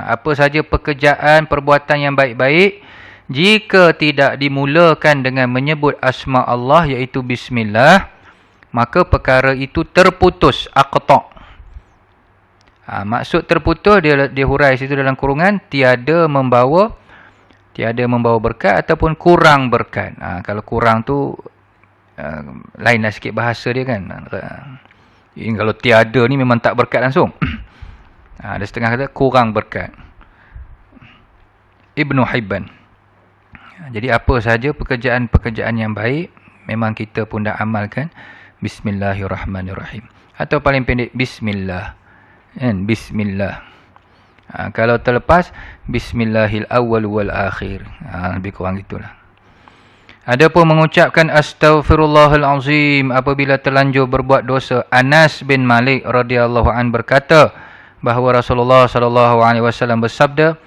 Apa saja pekerjaan, perbuatan yang baik-baik, jika tidak dimulakan dengan menyebut asma Allah iaitu bismillah, maka perkara itu terputus, aqta. Maksud terputus dia hurai situ dalam kurungan tiada membawa berkat ataupun kurang berkat. Kalau kurang tu lainlah sikit bahasa dia kan. Kalau tiada ni memang tak berkat langsung. Ada setengah kata kurang berkat. Ibnu Hibban. Jadi apa saja pekerjaan-pekerjaan yang baik memang kita pun dah amalkan Bismillahirrahmanirrahim. Atau paling pendek Bismillah. Bismillah. Kalau terlepas Bismillahil awwal wal akhir. Lebih kurang gitulah. Adapun mengucapkan Astaghfirullahal azim apabila terlanjur berbuat dosa. Anas bin Malik radhiyallahu an berkata bahawa Rasulullah sallallahu alaihi wasallam bersabda,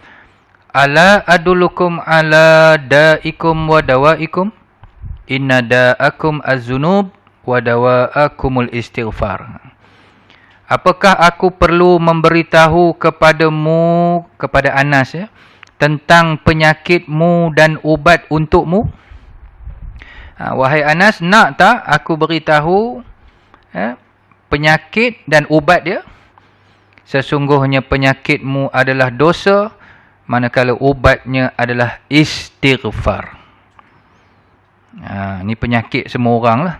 ala adullukum ala da'ikum wa dawaikum, inna da'akum az-zunub wa dawa'akumul istighfar. Apakah aku perlu memberitahu kepadamu, kepada Anas tentang penyakitmu dan ubat untukmu? Wahai Anas, nak tak aku beritahu penyakit dan ubat dia? Sesungguhnya penyakitmu adalah dosa, manakala ubatnya adalah istighfar. Ini penyakit semua orang lah.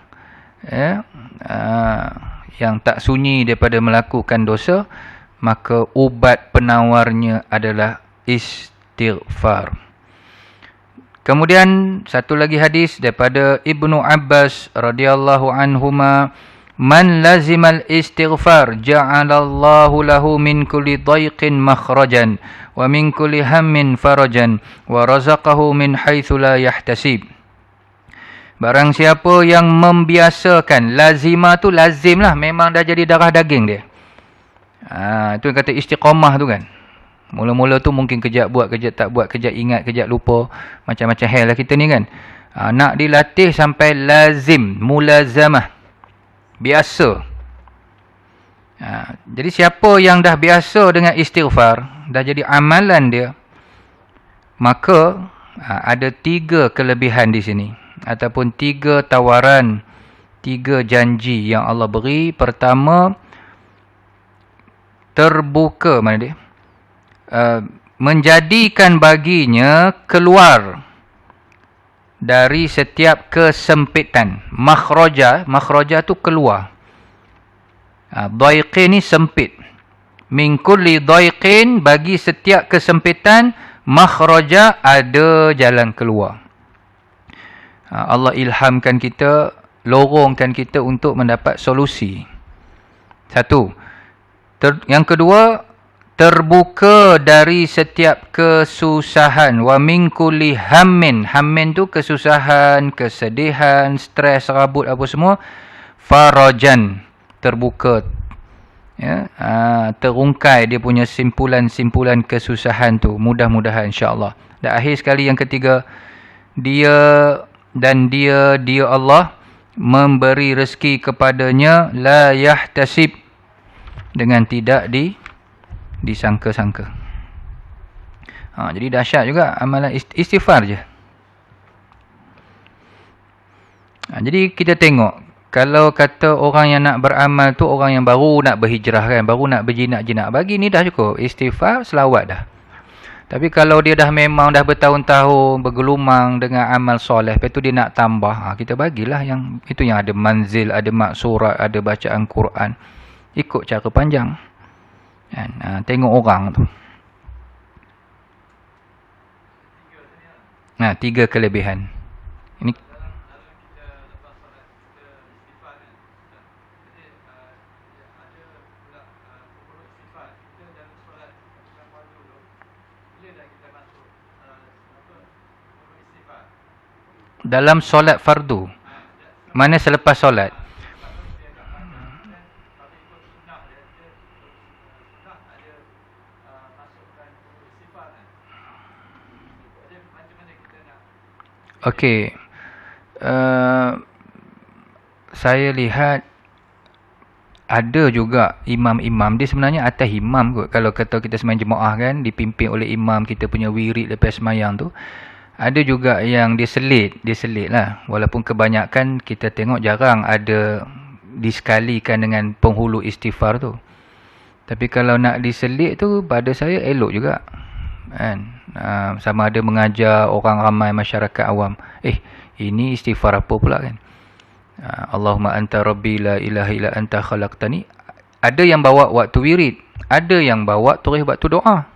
Yang tak sunyi daripada melakukan dosa, maka ubat penawarnya adalah istighfar. Kemudian satu lagi hadis daripada Ibnu Abbas radhiyallahu anhuma, man lazimal istighfar ja'alallahu lahu min kulli dhaiqin makhrajan wa min kulli hammin farajan wa razaqahu min haitsu la yahtasib. Barang siapa yang membiasakan, lazimah tu lazim lah, memang dah jadi darah daging dia. Itu yang kata istiqamah tu kan. Mula-mula tu mungkin kejap buat, kejap tak buat, kejap ingat, kejap lupa. Macam-macam hal lah kita ni kan. Nak dilatih sampai lazim, mulazamah. Biasa. Jadi siapa yang dah biasa dengan istighfar, dah jadi amalan dia, maka ada 3 kelebihan di sini. Ataupun 3 tawaran, 3 janji yang Allah beri. Pertama, terbuka, mana dia? Menjadikan baginya keluar dari setiap kesempitan. Makhraja tu keluar. Dhaiqin ni sempit. Min kulli dhaiqin, bagi setiap kesempitan, makhraja ada jalan keluar. Allah ilhamkan kita, lorongkan kita untuk mendapat solusi. Satu. Yang kedua, terbuka dari setiap kesusahan. Wa min kulli hammin. Hammin tu kesusahan, kesedihan, stres, rabut, apa semua. farajan, terbuka, ya, terungkai dia punya simpulan-simpulan kesusahan tu, mudah-mudahan insya-Allah. Dan akhir sekali yang ketiga, dia Allah memberi rezeki kepadanya la yahtasib, dengan tidak disangka-sangka. Jadi dahsyat juga amalan istighfar je. Jadi kita tengok, kalau kata orang yang nak beramal tu orang yang baru nak berhijrah kan, baru nak berjinak-jinak, bagi ni dah cukup istighfar, selawat dah. Tapi kalau dia dah memang dah bertahun-tahun bergelumang dengan amal soleh, lepas tu dia nak tambah, kita bagilah yang itu, yang ada manzil, ada maksurat, ada bacaan Quran, ikut cara panjang kan. Tengok orang tu. 3 kelebihan ini. Dalam solat fardu, mana selepas solat? Okey, saya lihat ada juga imam-imam, dia sebenarnya atas imam kot. Kalau kata kita sembahyang jemaah kan, dipimpin oleh imam, kita punya wirid lepas sembahyang tu, ada juga yang dia selit lah. Walaupun kebanyakan kita tengok jarang ada disekalikan dengan penghulu istighfar tu. Tapi kalau nak diselit tu, pada saya elok juga kan. Sama ada mengajar orang ramai, masyarakat awam, ini istighfar apa pula kan. Allahumma anta rabbi la ilaha illa anta khalaqtani. Ada yang bawa waktu wirid, ada yang bawa terus waktu doa,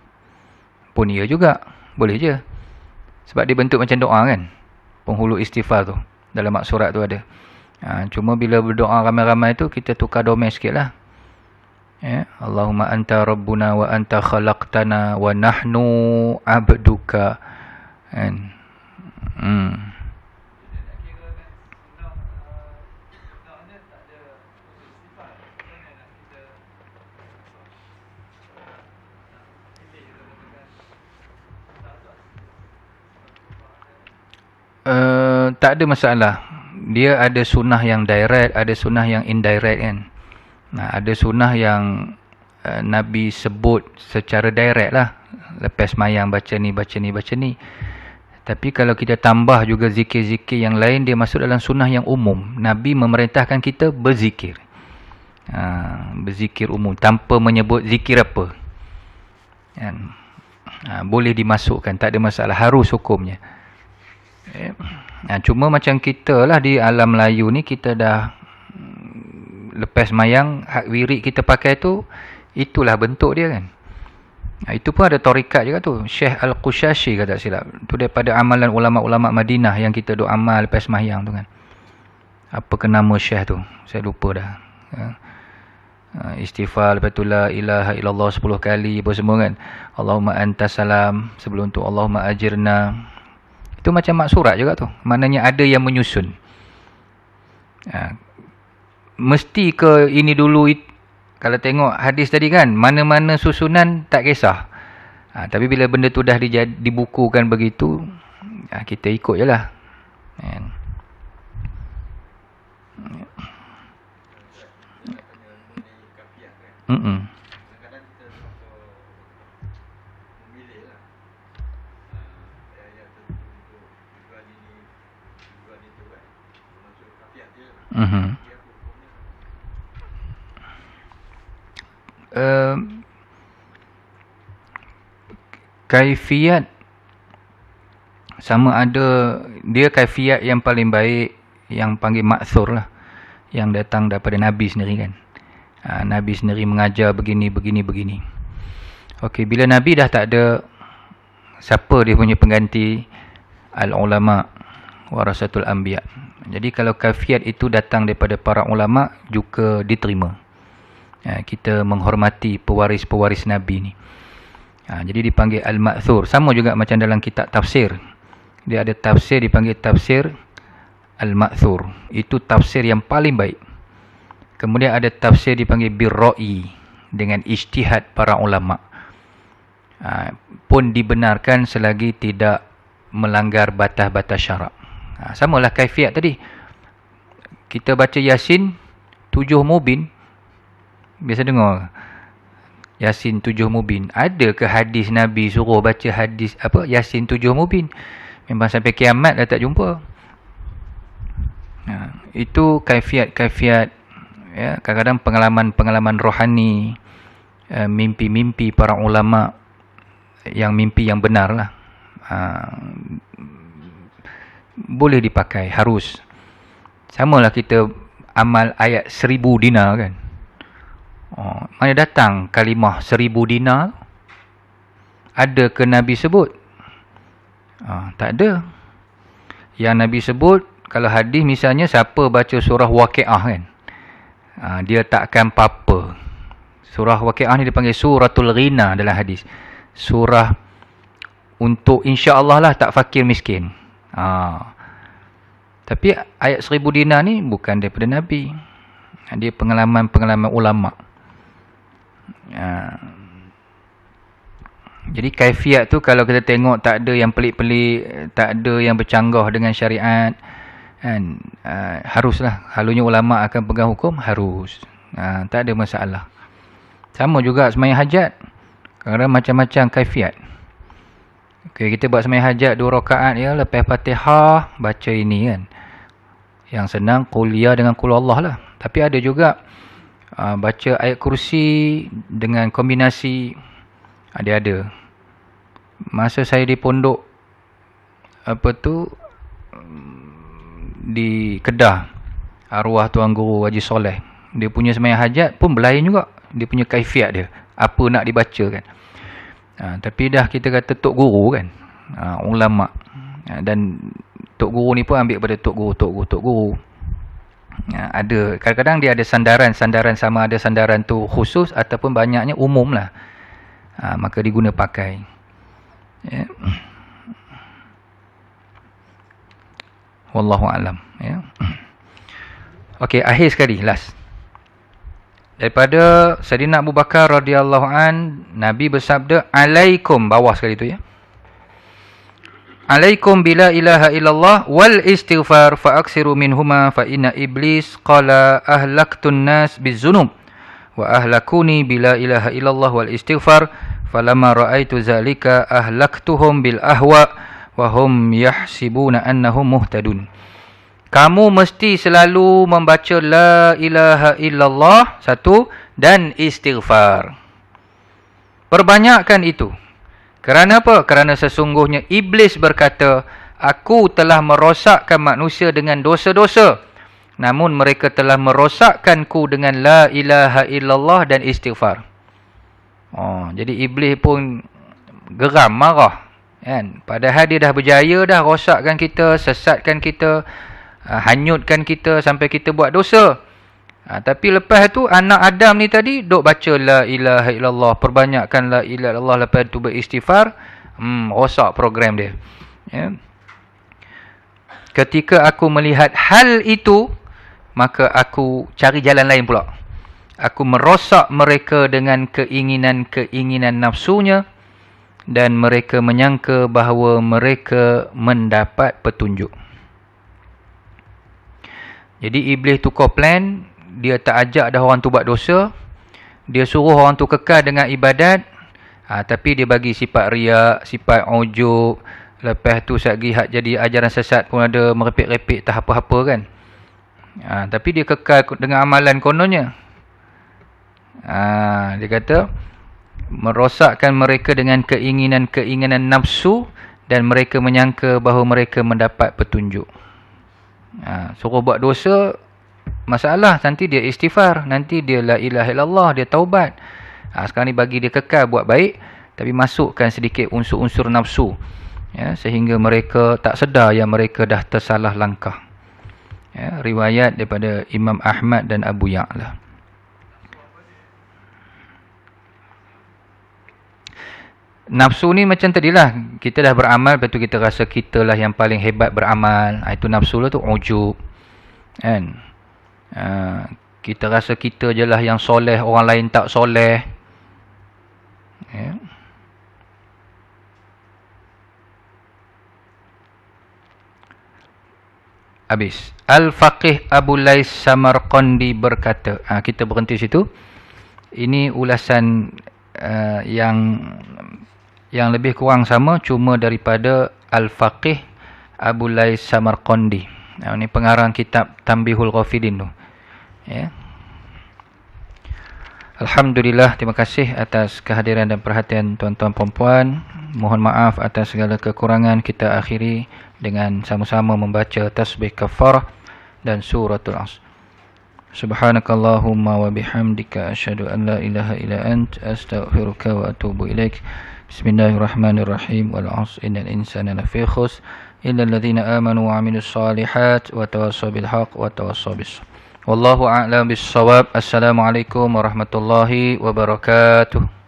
pun ia juga boleh je. Sebab dia bentuk macam doa kan, penghulu istighfar tu, dalam maksurat tu ada. Cuma bila berdoa ramai-ramai tu, kita tukar domain sikit lah. Allahumma anta rabbuna wa anta khalaqtana wa nahnu abduka kan. Tak ada masalah. Dia ada sunnah yang direct, ada sunnah yang indirect kan. Ada sunnah yang Nabi sebut secara direct lah, lepas mayang baca ni, baca ni, baca ni. Tapi kalau kita tambah juga zikir-zikir yang lain, dia masuk dalam sunnah yang umum. Nabi memerintahkan kita berzikir, berzikir umum, tanpa menyebut zikir apa kan. Boleh dimasukkan, tak ada masalah, harus hukumnya. Cuma macam kita lah di alam Melayu ni, kita dah lepas mayang, hak wirid kita pakai tu, itulah bentuk dia kan. Itu pun ada tarikat juga tu, Syekh Al-Qushashi kata silap. Tu daripada amalan ulama-ulama Madinah yang kita duk amal lepas mayang tu kan. Apa ke nama Syekh tu, saya lupa dah. Istighfar, lepas tu la ilaha illallah 10 kali apa semua kan. Allahumma antas salam, sebelum tu Allahumma ajirna. Itu macam maksurat juga tu, maknanya ada yang menyusun. Mesti ke ini dulu, kalau tengok hadis tadi kan, mana-mana susunan tak kisah. Tapi bila benda tu dah dibukukan begitu, kita ikut je lah. Kaifiat sama ada dia kaifiat yang paling baik, yang panggil maksur lah, yang datang daripada Nabi sendiri kan. Nabi sendiri mengajar begini. Okey, bila Nabi dah tak ada, siapa dia punya pengganti? Al-ulama warasatul anbiya. Jadi kalau kaifiat itu datang daripada para ulama, juga diterima. Kita menghormati pewaris-pewaris Nabi ni. Jadi dipanggil Al-Ma'thur. Sama juga macam dalam kitab tafsir. Dia ada tafsir dipanggil tafsir Al-Ma'thur. Itu tafsir yang paling baik. Kemudian ada tafsir dipanggil birra'i, dengan ijtihad para ulama. Pun dibenarkan selagi tidak melanggar batas-batas syarak. Samalah kaifiat tadi. Kita baca Yasin 7 mubin. Biasa dengar Yasin 7 mubin. Ada ke hadis Nabi suruh baca hadis Yasin 7 mubin? Memang sampai kiamat dah tak jumpa. Itu kaifiat-kaifiat, ya, kadang-kadang pengalaman rohani, mimpi-mimpi para ulama, yang mimpi yang benar lah. Boleh dipakai, harus. Samalah kita amal ayat 1000 dinar kan. Mana datang kalimah 1000 dinar? Ada ke Nabi sebut? Tak ada. Yang Nabi sebut, kalau hadis misalnya siapa baca surah Waqiah kan, dia tak akan apa-apa. Surah Waqiah ni dipanggil suratul ghina dalam hadis. Surah untuk insya-Allah lah tak fakir miskin. Tapi ayat 1000 dinar ni bukan daripada Nabi. Dia pengalaman-pengalaman ulama. Jadi kaifiat tu kalau kita tengok tak ada yang pelik-pelik, tak ada yang bercanggah dengan syariat, kan, haruslah. Halunya ulama akan pegang hukum, harus. Tak ada masalah. Sama juga sembahyang hajat. Kadang-kadang macam-macam kaifiat. Okay, kita buat sembahyang hajat 2 rakaat ya, lepas Fatihah baca ini kan. Yang senang kuliah dengan qul Allah lah. Tapi ada juga baca ayat kursi dengan kombinasi. Ada. Masa saya di pondok di Kedah, arwah Tuan Guru Haji Soleh, dia punya sembahyang hajat pun berlain juga. Dia punya kaifiat dia, apa nak dibaca kan. Tapi dah kita kata Tok Guru kan, ulama. Dan Tok Guru ni pun ambil pada Tok Guru. Ada, kadang-kadang dia ada sandaran sama ada sandaran tu khusus ataupun banyaknya umum lah. Maka diguna pakai. Ya. Wallahu a'lam. Ya. Okey, akhir sekali, last. Daripada Sayyidina Abu Bakar radhiyallahu an, Nabi bersabda, alaikum, bawah sekali tu ya. Alaikum bila ilaha illallah wal istighfar fa aksiru minhuma fa inna iblis qala ahlaktun nas bizunub wa ahlakuni bila ilaha illallah wal istighfar falamma raaitu zalika ahlaktuhum bil ahwa wa hum yahsibuna annahum muhtadun. Kamu mesti selalu membaca la ilaha illallah, satu, dan istighfar. Perbanyakkan itu. Kerana apa? Kerana sesungguhnya iblis berkata, aku telah merosakkan manusia dengan dosa-dosa, namun mereka telah merosakkanku dengan la ilaha illallah dan istighfar. Jadi iblis pun geram, marah, kan? Padahal dia dah berjaya dah rosakkan kita, sesatkan kita, hanyutkan kita sampai kita buat dosa. Tapi lepas tu anak Adam ni tadi duk baca la ilaha illallah, perbanyakkan la ilaha illallah, lepas tu beristighfar, rosak program dia. Ya. Ketika aku melihat hal itu, maka aku cari jalan lain pula. Aku merosak mereka dengan keinginan-keinginan nafsunya, dan mereka menyangka bahawa mereka mendapat petunjuk. Jadi iblis tukar plan, dia tak ajak dah orang tu buat dosa, dia suruh orang tu kekal dengan ibadat, tapi dia bagi sifat riak, sifat ujub, lepas tu lagi hak jadi ajaran sesat pun ada, merepek-repek tak apa-apa kan. Tapi dia kekal dengan amalan kononnya. Dia kata merosakkan mereka dengan keinginan-keinginan nafsu, dan mereka menyangka bahawa mereka mendapat petunjuk. Suruh buat dosa, masalah, nanti dia istighfar, nanti dia la ilaha illallah, dia taubat. Sekarang ni bagi dia kekal buat baik, tapi masukkan sedikit unsur-unsur nafsu, ya, sehingga mereka tak sedar yang mereka dah tersalah langkah. Ya, riwayat daripada Imam Ahmad dan Abu Ya'la. Nafsu ni macam tadilah, kita dah beramal, lepas tu kita rasa kita lah yang paling hebat beramal. Itu nafsu lah tu ujub, kan. Kita rasa kita je lah yang soleh, orang lain tak soleh. Ya. Habis. Al-Faqih Abu Lais Samarqandi berkata. Kita berhenti situ. Ini ulasan yang lebih kurang sama, cuma daripada Al-Faqih Abu Lais Samarqandi. Ini pengarang kitab Tanbihul Ghafilin tu. Ya. Alhamdulillah, terima kasih atas kehadiran dan perhatian tuan-tuan puan-puan. Mohon maaf atas segala kekurangan. Kita akhiri dengan sama-sama membaca tasbih kafarah dan suratul Asr. Subhanakallahumma wa bihamdika asyhadu an la ilaha illa ant astaghfiruka wa atubu ilaik. Bismillahirrahmanirrahim. Wal 'asr innal insana lafi khusr illa alladhina amanu wa 'amilus solihat wa tawassaw bil haqq wa tawassaw bis sabr. Wallahu a'lam bis shawab. Assalamualaikum warahmatullahi wabarakatuh.